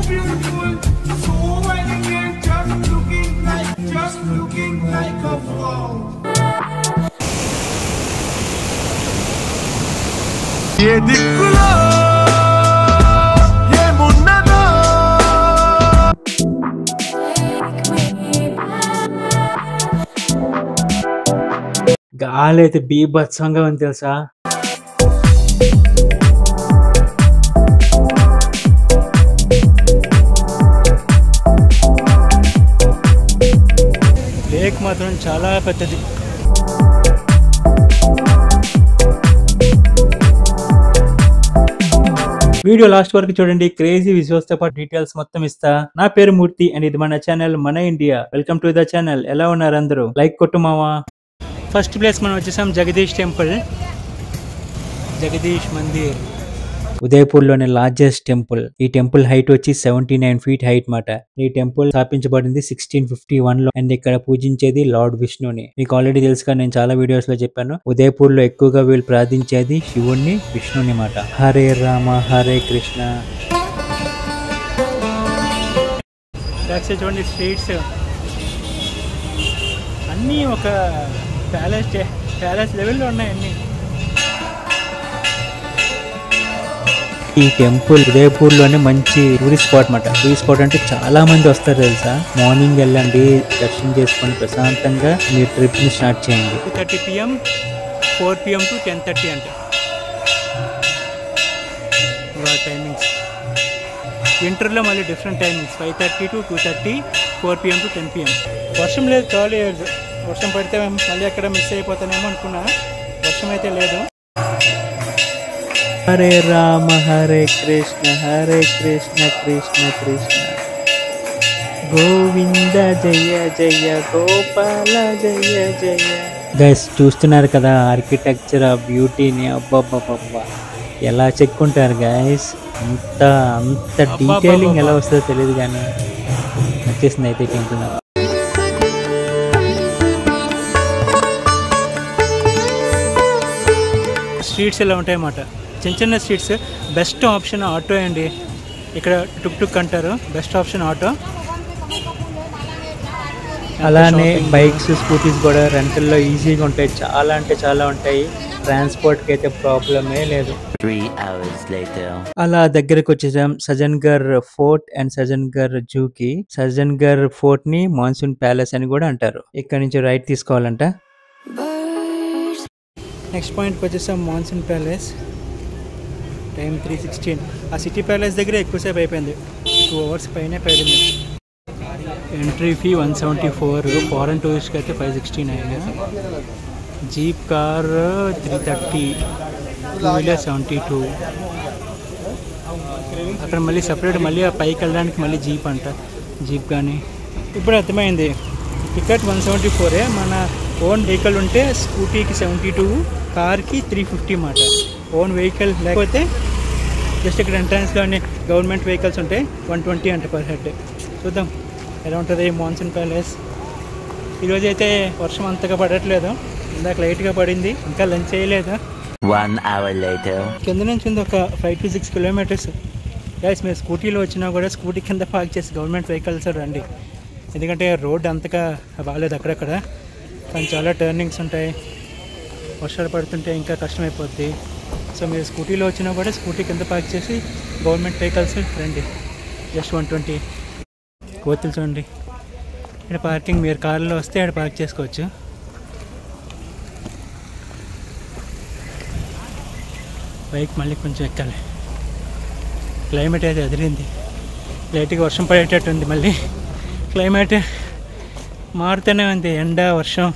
beautiful, so elegant, just looking like a wow. ये दिखला ये मुन्ना గాలి అయితే బీభత్సంగా ఉంది తెలుసా. లేక్ మాత్రం చాలా పెద్దది. వీడియో లాస్ట్ వరకు చూడండి, క్రేజీ విజువల్స్ తో పాటు డీటెయిల్స్ మొత్తం ఇస్తా. నా పేరు మూర్తి అండ్ ఇది మన ఛానల్ మన India. Welcome to the channel. ఎలా ఉన్నారు అందరూ? లైక్ కొట్టు మావా. ఫస్ట్ ప్లేస్ మనం వచ్చేసాం జగదీష్ టెంపుల్, జగదీష్ మందిర్, ఉదయపూర్లోని లార్జెస్ట్ టెంపుల్. ఈ టెంపుల్ హైట్ వచ్చి 79 feet హైట్ మాట. ఈ టెంపుల్ స్థాపించబడింది 1651 లో అండ్ ఇక్కడ పూజించేది లార్డ్ విష్ణుని. మీకు ఆల్రెడీ తెలుసుగా, నేను చాలా వీడియోస్ లో చెప్పాను. ఉదయపూర్ లో ఎక్కువగా వీళ్ళు ప్రార్థించేది శివుణ్ణి, విష్ణుని మాట. హరే రామ హరే కృష్ణ. చూడండి స్ట్రీట్స్ అన్నీ ఒక ప్యాలెస్ లెవెల్లో ఉన్నాయి అన్నీ. ఈ టెంపుల్ ఉదయపూర్ లోనే మంచి టూరిస్ట్ స్పాట్ మాట. టూరిస్ట్ స్పాట్ అంటే చాలా మంది వస్తారు తెలుసా. మార్నింగ్ వెళ్ళండి, దర్శనం చేసుకొని ప్రశాంతంగా మీరు ట్రిప్ ని స్టార్ట్ చేయండి. 2:30 PM 4 PM to 10:30 అంటే టైమింగ్స్. వింటర్లో మళ్ళీ different timings, 5:30 to 2:30, 4 PM to 10 PM. వర్షం లేదు, చాలు. వర్షం పడితే మళ్ళీ అక్కడ మిస్ అయిపోతానేమో అనుకున్నా, వర్షం అయితే లేదు. హరే రామ హరే కృష్ణ కృష్ణ కృష్ణ గోవింద జయ జయ గోపాల జయ జయ. గైస్ చూస్తున్నారు కదా ఆర్కిటెక్చర్, ఆ బ్యూటీని. అబ్బబ్బబ్బబ్బా ఎలా చెక్కుంటారు గైస్. అంత డీటెయిలింగ్ ఎలా వస్తుందో తెలియదు కానీ నచ్చేసింది అయితే టెంపుల్. స్ట్రీట్స్ ఎలా ఉంటాయన్నమాట, చిన్న చిన్న స్ట్రీట్స్. బెస్ట్ ఆప్షన్ ఆటో అండి. ఇక్కడ టుక్ టుక్ అంటారు, బెస్ట్ ఆప్షన్ ఆటో. అలానే బైక్స్, స్కూటీస్ కూడా రెంటల్లో ఈజీగా ఉంటాయి. చాలా అంటే చాలా ఉంటాయి. ట్రాన్స్పోర్ట్కి అయితే ప్రాబ్లమే లేదు. 3 hours later. అలా దగ్గరకు వచ్చేసాం సజన్గర్ ఫోర్ట్ అండ్ సజన్గర్ జూకి. సజన్గర్ ఫోర్ట్ ని మాన్సూన్ ప్యాలెస్ అని కూడా అంటారు. ఇక్కడ నుంచి రైట్ తీసుకోవాలంట. నెక్స్ట్ పాయింట్కి వచ్చేసాం మాన్సూన్ ప్యాలెస్. టైం 3:16. ఆ సిటీ ప్యాలెస్ దగ్గర ఎక్కువసేపు అయిపోయింది, 2 hours పైనే పడింది. ఎంట్రీ ఫీ 174, ఫారెన్ టూరిస్ట్కి అయితే 569, జీప్ కార్ 330, 2 wheeler 72. అక్కడ మళ్ళీ సపరేట్ మళ్ళీ ఆ పైకి వెళ్ళడానికి మళ్ళీ జీప్ అంట, జీప్ కానీ. ఇప్పుడు అర్థమైంది, టికెట్ 174. మన ఓన్ వెహికల్ ఉంటే స్కూటీకి 72, కార్కి 350 మాట. ఓన్ వెహికల్ లేకపోతే జస్ట్ ఇక్కడ ఎంట్రన్స్లోని గవర్నమెంట్ వెహికల్స్ ఉంటాయి, 120 అంట పర్ హెడ్. చూద్దాం ఎలా ఉంటుంది మాన్సూన్ ప్యాలెస్. ఈరోజు అయితే వర్షం అంతగా పడట్లేదు, ఇందాక లైట్గా పడింది. ఇంకా లంచ్ చేయలేదు. 1 hour later. కింద నుంచి ఉంది ఒక 5 to 6 kilometers. గైస్ మీరు స్కూటీలో వచ్చినా కూడా స్కూటీ కింద పార్క్ చేసి గవర్నమెంట్ వెహికల్స్ రండి, ఎందుకంటే రోడ్ అంతగా బాగాలేదు అక్కడక్కడ. కానీ చాలా టర్నింగ్స్ ఉంటాయి, వర్షాలు పడుతుంటే ఇంకా కష్టమైపోద్ది. సో మీరు స్కూటీలో వచ్చినా కూడా స్కూటీ కింద పార్క్ చేసి గవర్నమెంట్ వెహికల్స్ రండి. జస్ట్ 120. కోతులు చూడండి, ఇక్కడ పార్కింగ్. మీరు కార్లో వస్తే ఇక్కడ పార్క్ చేసుకోవచ్చు. బైక్ మళ్ళీ కొంచెం ఎక్కాలి. క్లైమేట్ అయితే అదిరింది, లైట్గా వర్షం పడేటట్టుంది. మళ్ళీ క్లైమేట్ మారుతూనే ఉంది, ఎండ వర్షం.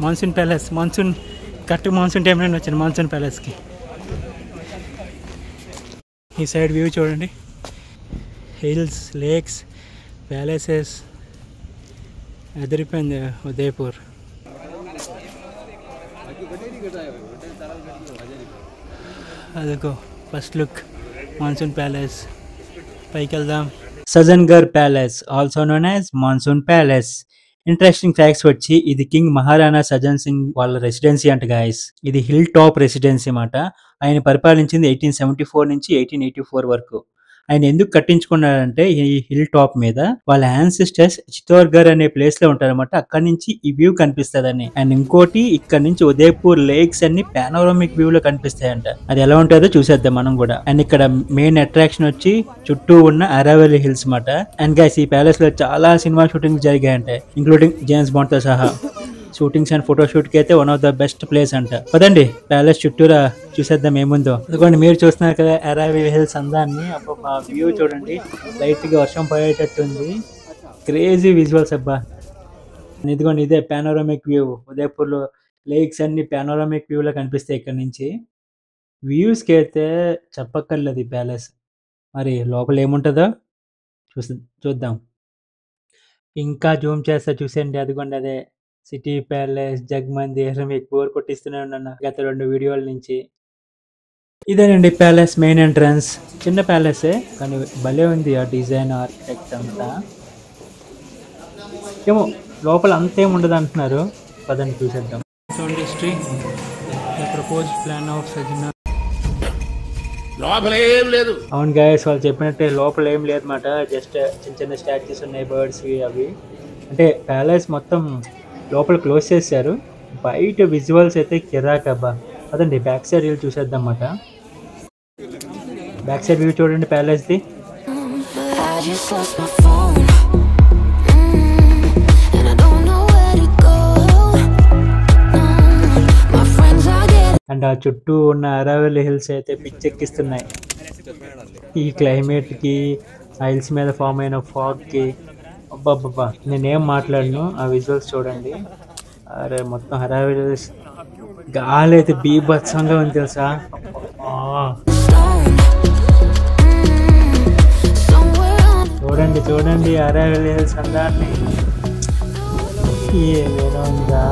మాన్సూన్ ప్యాలెస్, కరెక్ట్ మాన్సూన్ టైంలోనే వచ్చాను మాన్సూన్ ప్యాలెస్కి. ఈ సైడ్ వ్యూ చూడండి, హిల్స్, లేక్స్, ప్యాలెసెస్. అదిరిపోయింది ఉదయపూర్. అదిగో ఫస్ట్ లుక్ మాన్సూన్ ప్యాలెస్. పైకి వెళ్దాం. Sajjangarh palace, also known as monsoon palace. Interesting facts వచ్చి ఇది కింగ్ మహారాణా సజన్ సింగ్ వాళ్ళ రెసిడెన్సీ అంట గాయస్. ఇది హిల్ టాప్ రెసిడెన్సీ మాట. ఆయన పరిపాలించింది 1874 నుంచి 1884 వరకు. ఆయన ఎందుకు కట్టించుకున్నారంటే ఈ హిల్ టాప్ మీద వాళ్ళ యాన్సిస్టర్స్ చిత్తోర్గఢ్ అనే ప్లేస్ లో ఉంటారన్నమాట. అక్కడ నుంచి ఈ వ్యూ కనిపిస్తదని. అండ్ ఇంకోటి ఇక్కడ నుంచి ఉదయపూర్ లేక్స్ అన్ని పానోరామిక్ వ్యూ లో కనిపిస్తాయంట. అది ఎలా ఉంటుందో చూసేద్దాం మనం కూడా. అండ్ ఇక్కడ మెయిన్ అట్రాక్షన్ వచ్చి చుట్టూ ఉన్న అరావలి హిల్స్ మాట. అండ్ గైస్ ఈ ప్యాలెస్ లో చాలా సినిమా షూటింగ్ జరిగాయంట, ఇంక్లూడింగ్ జేమ్స్ బాండ్ తో సహా. షూటింగ్స్ అండ్ ఫోటోషూట్ కి అయితే one of the best place అంట. పదండి ప్యాలెస్ చుట్టూరా చూసేద్దాం ఏముందో. ఎందుకంటే మీరు చూస్తున్నారు కదా అరావలి హిల్స్ అందాన్ని. అబ్బా వ్యూ చూడండి, లైట్ గా వర్షం పడేటట్టుంది. క్రేజీ విజువల్స్ అబ్బా. ఇదిగోండి ఇదే పానోరామిక్ వ్యూ. ఉదయపూర్ లో లేక్స్ అన్ని పానోరామిక్ వ్యూ లో కనిపిస్తాయి ఇక్కడ నుంచి. వ్యూస్ కి అయితే చెప్పక్కర్లేదు ఈ ప్యాలెస్. మరి లోపల ఏముంటుందో చూద్దాం. ఇంకా జూమ్ చేస్తా చూసేయండి. అదిగోండి అదే సిటీ ప్యాలెస్, జగమందిర్. మీకు బోర్ కొట్టిస్తూనే ఉన్నాను గత 2 వీడియోల నుంచి. ఇదేనండి ప్యాలెస్ మెయిన్ ఎంట్రన్స్. చిన్న ప్యాలెసే కానీ భలే ఉంది ఆ డిజైన్, ఆర్కిటెక్ట్ అంతా. ఏమో లోపల అంతేం ఉండదు అంటున్నారు. పదండి చూసేద్దాం. Industry propose plan of Sajana. అవును గైస్, వాళ్ళు చెప్పినట్టే లోపల ఏం లేదు మాట. జస్ట్ చిన్న చిన్న స్టాచ్యూస్ ఉన్నాయి, బర్డ్స్ అవి. అంటే ప్యాలెస్ మొత్తం లోపల క్లోజ్ చేశారు. బయట విజువల్స్ అయితే కిరాక్ అబ్బా. అదండి బ్యాక్ సైడ్ వ్యూ చూసేద్దాం అన్నమాట. బ్యాక్ సైడ్ వ్యూ చూడండి ప్యాలెస్ ది. అండ్ ఆ చుట్టూ ఉన్న అరావలి హిల్స్ అయితే పిచ్చెక్కిస్తున్నాయి. ఈ క్లైమేట్ కి, హిల్స్ మీద ఫామ్ అయిన ఫాగ్ కి అబ్బాబ్బా నేనేం మాట్లాడను. ఆ విజువల్స్ చూడండి. అరే మొత్తం అరావలి హిల్స్ గాలి అయితే బీభత్సంగా ఉంది తెలుసా. చూడండి చూడండి అరావలి హిల్స్ అందాన్ని. ఏమైనా ఉందా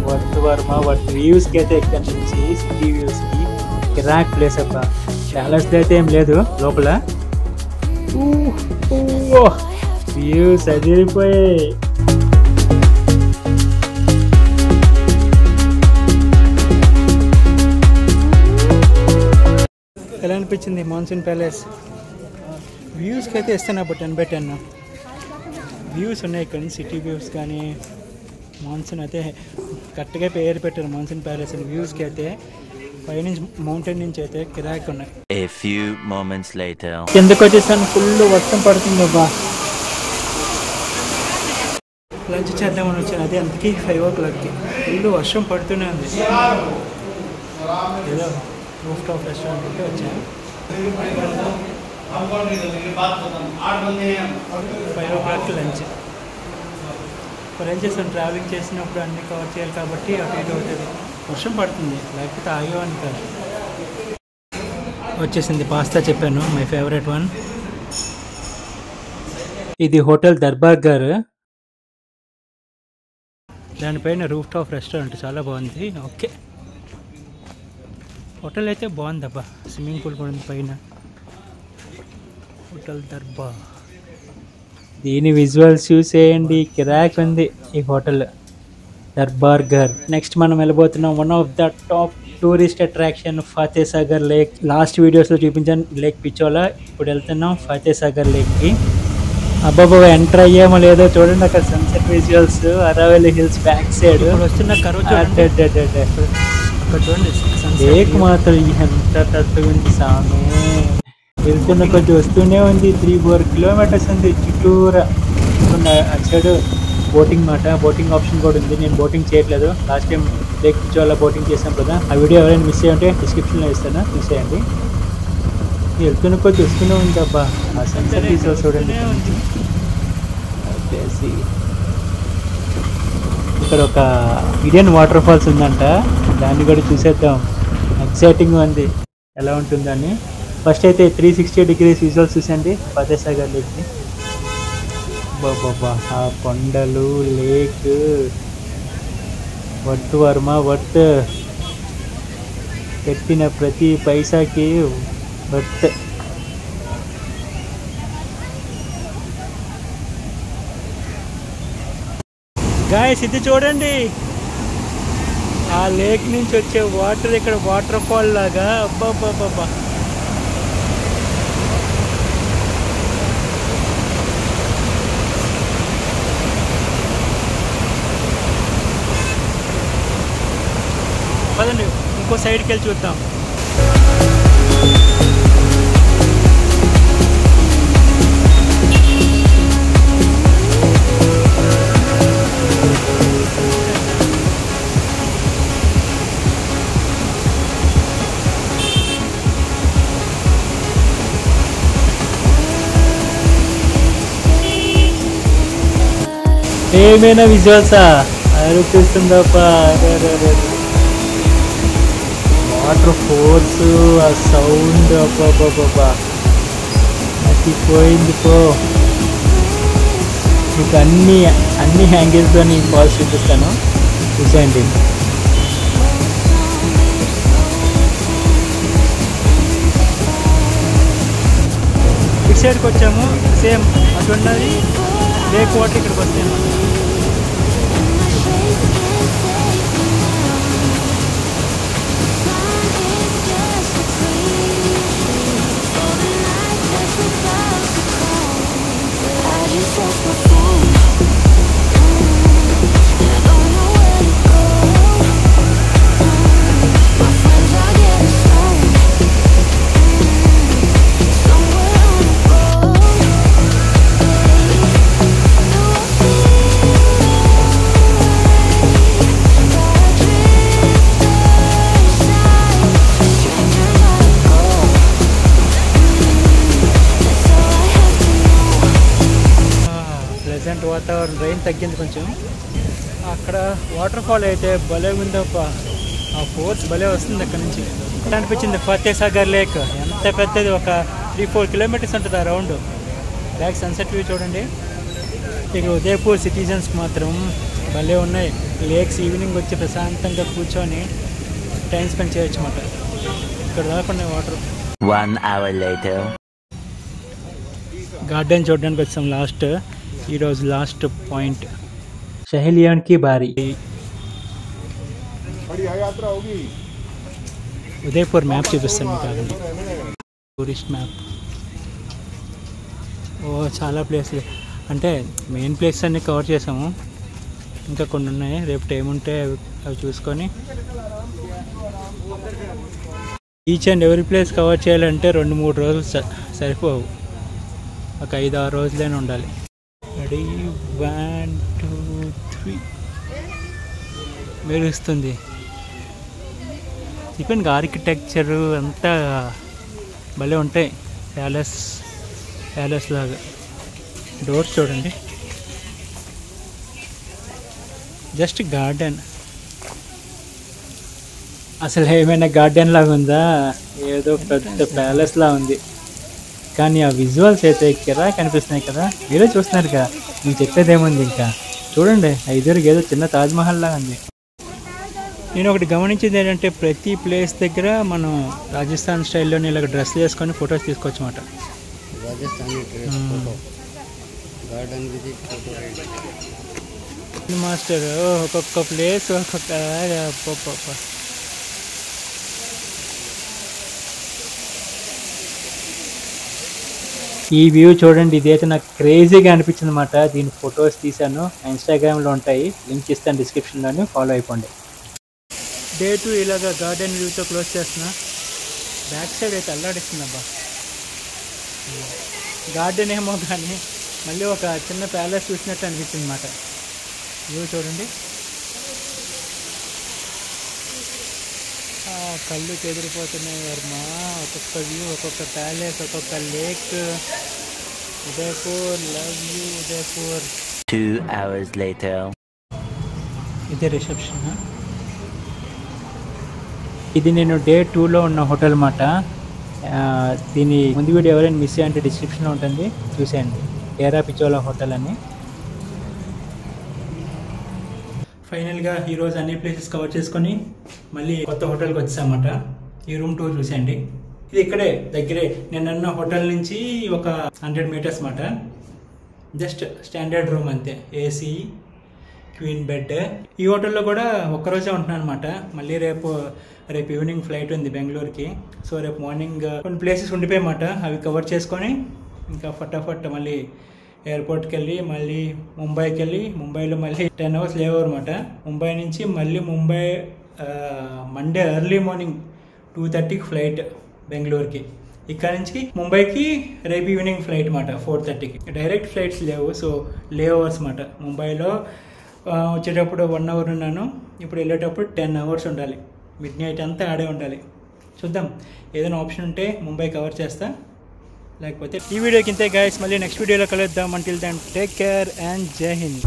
వర్త్ వర్మ వర్త్ వ్యూస్ కి అయితే ఇక్కడ నుంచి సిటీ వ్యూస్ కి కిరాక్ ప్లేస్ అబ్బా. ప్యాలెస్ అయితే ఏం లేదు లోపల. వ్యూస్ అదిరిపోయాయి. ఎలా అనిపించింది మాన్సూన్ ప్యాలెస్? వ్యూస్కి అయితే ఇస్తాను అప్పుడు 10/10 వ్యూస్ ఉన్నాయి ఇక్కడ నుంచి. సిటీ వ్యూస్ కానీ మాన్సూన్ అయితే కరెక్ట్గా పేరు పెట్టారు మాన్సూన్ ప్యాలెస్ అని. వ్యూస్కి అయితే పైనుంచి మౌంటైన్ నుంచి అయితే కిరాక్ ఉన్నాయి. ఎందుకు వచ్చేసాను, ఫుల్ వర్షం పడుతుంది అబ్బా. లంచ్ చేద్దామని వచ్చాను, అదే అందుకే 5 o'clockకి ఫుల్ వర్షం పడుతూనే ఉంది. ఏదో రూఫ్ టాప్ రెస్టారెంట్కి వచ్చాను. 5 o'clockకి లంచ్. ఏం చేస్తాను, ట్రావెలింగ్ చేసినప్పుడు అన్నీ కవర్ చేయాలి కాబట్టి అటు ఇటు అవుతుంది. వర్షం పడుతుంది, లేకపోతే ఆగేవాడిని కాదు. వచ్చేసింది పాస్తా, చెప్పాను మై ఫేవరెట్ వన్. ఇది హోటల్ దర్బార్ గారు, దానిపైన రూఫ్ టాప్ రెస్టారెంట్ చాలా బాగుంది. ఓకే హోటల్ అయితే బాగుందబ్బా. స్విమ్మింగ్ పూల్ కూడా ఉంది పైన. హోటల్ దర్బార్, దీని విజువల్స్ చూసేయండి, కిరాక్ ఉంది ఈ హోటల్ దర్బార్ గర్. నెక్స్ట్ మనం వెళ్ళబోతున్నాం one of the top tourist attraction Fateh Sagar lake. Last వీడియోస్లో చూపించాను లేక్ పిచ్చోలా, ఇప్పుడు వెళ్తున్నాం ఫతే సాగర్ లేక్కి. అబ్బాబా ఎంటర్ అయ్యామో లేదో చూడండి, అక్కడ sunset visuals, Aravalli hills back side వస్తున్న అక్కడ చూడండి. లేక్ మాత్రం ఎంత తక్కువ ఉంది సామి. వెళ్తున్న కొద్ది వస్తూనే ఉంది. 3-4 kilometers ఉంది చుట్టూరా. అటు సైడ్ బోటింగ్ మాట, బోటింగ్ ఆప్షన్ కూడా ఉంది. నేను బోటింగ్ చేయట్లేదు, లాస్ట్ టైం లేక్ పిచ్చోలా బోటింగ్ చేసాం కదా. ఆ వీడియో ఎవరైనా మిస్ అయ్యంటే డిస్క్రిప్షన్లో ఇస్తాను, చూసేయండి. వెళ్తున్న కొద్ది వస్తూనే ఉంది అబ్బా. ఆ సన్సెట్ విజువల్స్ చూడండి. ఇక్కడ ఒక ఇండియన్ వాటర్ ఫాల్స్ ఉందంట, దాన్ని కూడా చూసేద్దాం. ఎక్సైటింగ్ ఉంది ఎలా ఉంటుందని. ఫస్ట్ అయితే 360 degrees విజువల్స్ చూసండి ఫతే సాగర్ లేక్ని. బాబా ఆ కొండలు, లేక్, వర్త్ వర్మ వర్త్. పెట్టిన ప్రతి పైసాకి వర్త్. గాయ్స్ ఇది చూడండి, ఆ లేక్ నుంచి వచ్చే వాటర్ ఇక్కడ వాటర్ ఫాల్ లాగా. అబ్బాబ్బాబ్బా సైడ్కి వెళ్ళి చూద్దాం. ఏమైనా విజువల్సా అనిపిస్తుందప్ప. వాటర్ ఫోర్స్, ఆ సౌండ్ అబ్బా మర్చిపోయింది పో. మీకు అన్ని యాంగిల్స్తో నేను ఫాల్స్ చూపిస్తాను, చూసేయండి. ఇటు సైడ్కి వచ్చాము, సేమ్ అటున్నది లేక్ వాటర్ ఇక్కడికి వస్తాయి. వాతావరణం రైన్ తగ్గింది కొంచెం. అక్కడ వాటర్ ఫాల్ అయితే భలే ఉందప్ప, ఆ ఫోర్స్ భలే వస్తుంది అక్కడ నుంచి. అనిపించింది ఫతేసాగర్ లేక్ ఎంత పెద్దది, ఒక 3-4 కిలోమీటర్స్ ఉంటుంది ఆ రౌండ్. బ్యాక్ సన్సెట్ వ్యూ చూడండి. ఇక ఉదయపూర్ సిటిజన్స్ మాత్రం భలే ఉన్నాయి. లేక్స్ ఈవినింగ్ వచ్చి ప్రశాంతంగా కూర్చొని టైం స్పెండ్ చేయొచ్చు అన్నమాట. ఇక్కడ రాకుండా వాటర్. 1 hour later. గార్డెన్ చూడడానికి వచ్చాం లాస్ట్, ఈరోజు లాస్ట్ పాయింట్. సహేలియాన్కి బారి ఉదయపూర్ మ్యాప్ చూపిస్తాను కాదండి, టూరిస్ట్ మ్యాప్. ఓ చాలా ప్లేస్లు, అంటే మెయిన్ ప్లేస్ అన్నీ కవర్ చేసాము, ఇంకా కొన్ని ఉన్నాయి. రేపు టైం ఉంటే అవి చూసుకొని each and every place cover చేయాలంటే 2-3 రోజులు సరిపోవు, ఒక 5-6 రోజులైనా ఉండాలి. రెడీ 1 2 3 మెరుస్తుంది. ఇప్పుడు ఆర్కిటెక్చరు అంతా భలే ఉంటాయి, ప్యాలెస్ లాగా. డోర్స్ చూడండి, జస్ట్ గార్డెన్. అసలు ఏమైనా గార్డెన్ లాగా ఉందా, ఏదో పెద్ద ప్యాలెస్ లా ఉంది. కానీ ఆ విజువల్స్ అయితే కిరా కనిపిస్తున్నాయి కదా, మీరే చూస్తున్నారు కదా, నేను చెప్పేది ఏముంది. ఇంకా చూడండి, ఎదురుగా ఏదో చిన్న తాజ్మహల్ లాగా ఉంది. నేను ఒకటి గమనించింది ఏంటంటే, ప్రతి ప్లేస్ దగ్గర మనం రాజస్థాన్ స్టైల్లోనే ఇలాగ డ్రెస్ వేసుకొని ఫొటోస్ తీసుకోవచ్చు అన్నమాట. మాస్టర్ ఒక్కొక్క ప్లేస్ ఒక్కొక్క. ఈ వ్యూ చూడండి, ఇదైతే నాకు క్రేజీగా అనిపించింది అన్నమాట. దీని ఫొటోస్ తీసాను, ఇన్స్టాగ్రామ్లో ఉంటాయి, లింక్ ఇస్తాను డిస్క్రిప్షన్లోనే, ఫాలో అయిపోండి. డే 2 ఇలాగా గార్డెన్ వ్యూతో క్లోజ్ చేస్తున్నా. బ్యాక్ సైడ్ అయితే అల్లాడిస్తుంది అబ్బా. గార్డెన్ ఏమో కానీ మళ్ళీ ఒక చిన్న ప్యాలెస్ చూసినట్టు అనిపించింది అన్నమాట. వ్యూ చూడండి, కళ్ళు చెదిరిపోతున్నాయి వర్మ. ఒక్కొక్క వ్యూ, ఒక్కొక్క ప్యాలెస్, ఒక్కొక్క lake. Udaipur, love you Udaipur. 2 hours later. ఇదే రిసెప్షన్. ఇది నేను డే 2లో ఉన్న హోటల్ అన్నమాట. దీని ముందు వీడియో ఎవరైనా మిస్ అయ్యంటే డిస్క్రిప్షన్లో ఉంటుంది, చూసేయండి. డేరా పిచోలా హోటల్ అని. ఫైనల్గా ఈరోజు అన్ని ప్లేసెస్ కవర్ చేసుకొని మళ్ళీ కొత్త హోటల్కి వచ్చామన్నమాట. ఈ రూమ్ టూర్ చూసేయండి. ఇది ఇక్కడే దగ్గరే, నేనన్న హోటల్ నుంచి ఒక 100 మీటర్స్ అన్నమాట. జస్ట్ స్టాండర్డ్ రూమ్ అంతే, ఏసీ, క్వీన్ బెడ్. ఈ హోటల్లో కూడా ఒక్కరోజే ఉంటున్నాను అనమాట. మళ్ళీ రేపు ఈవినింగ్ ఫ్లైట్ ఉంది బెంగళూరుకి. సో రేపు మార్నింగ్ కొన్ని ప్లేసెస్ ఉండిపోయామాట, అవి కవర్ చేసుకొని ఇంకా ఫటాఫట్ మళ్ళీ ఎయిర్పోర్ట్కి వెళ్ళి మళ్ళీ ముంబైకి వెళ్ళి, ముంబైలో మళ్ళీ 10 hours లేవర్ అనమాట. ముంబై నుంచి మళ్ళీ ముంబై మండే ఎర్లీ మార్నింగ్ 2:30కి ఫ్లైట్ బెంగళూరుకి. ఇక్కడ నుంచి ముంబైకి రేపు ఈవినింగ్ ఫ్లైట్ మాట 4:30కి. డైరెక్ట్ ఫ్లైట్స్ లేవు, సో లే ఓవర్స్ మాట. ముంబైలో వచ్చేటప్పుడు 1 hour ఉన్నాను, ఇప్పుడు వెళ్ళేటప్పుడు 10 hours ఉండాలి. మిడ్ నైట్ అంతా ఆడే ఉండాలి. చూద్దాం, ఏదైనా ఆప్షన్ ఉంటే ముంబై కవర్ చేస్తా, లేకపోతే ఈ వీడియోకి ఇంతే గైస్. మళ్ళీ నెక్స్ట్ వీడియోలో కలుద్దాం. Until then take care and జై హింద్.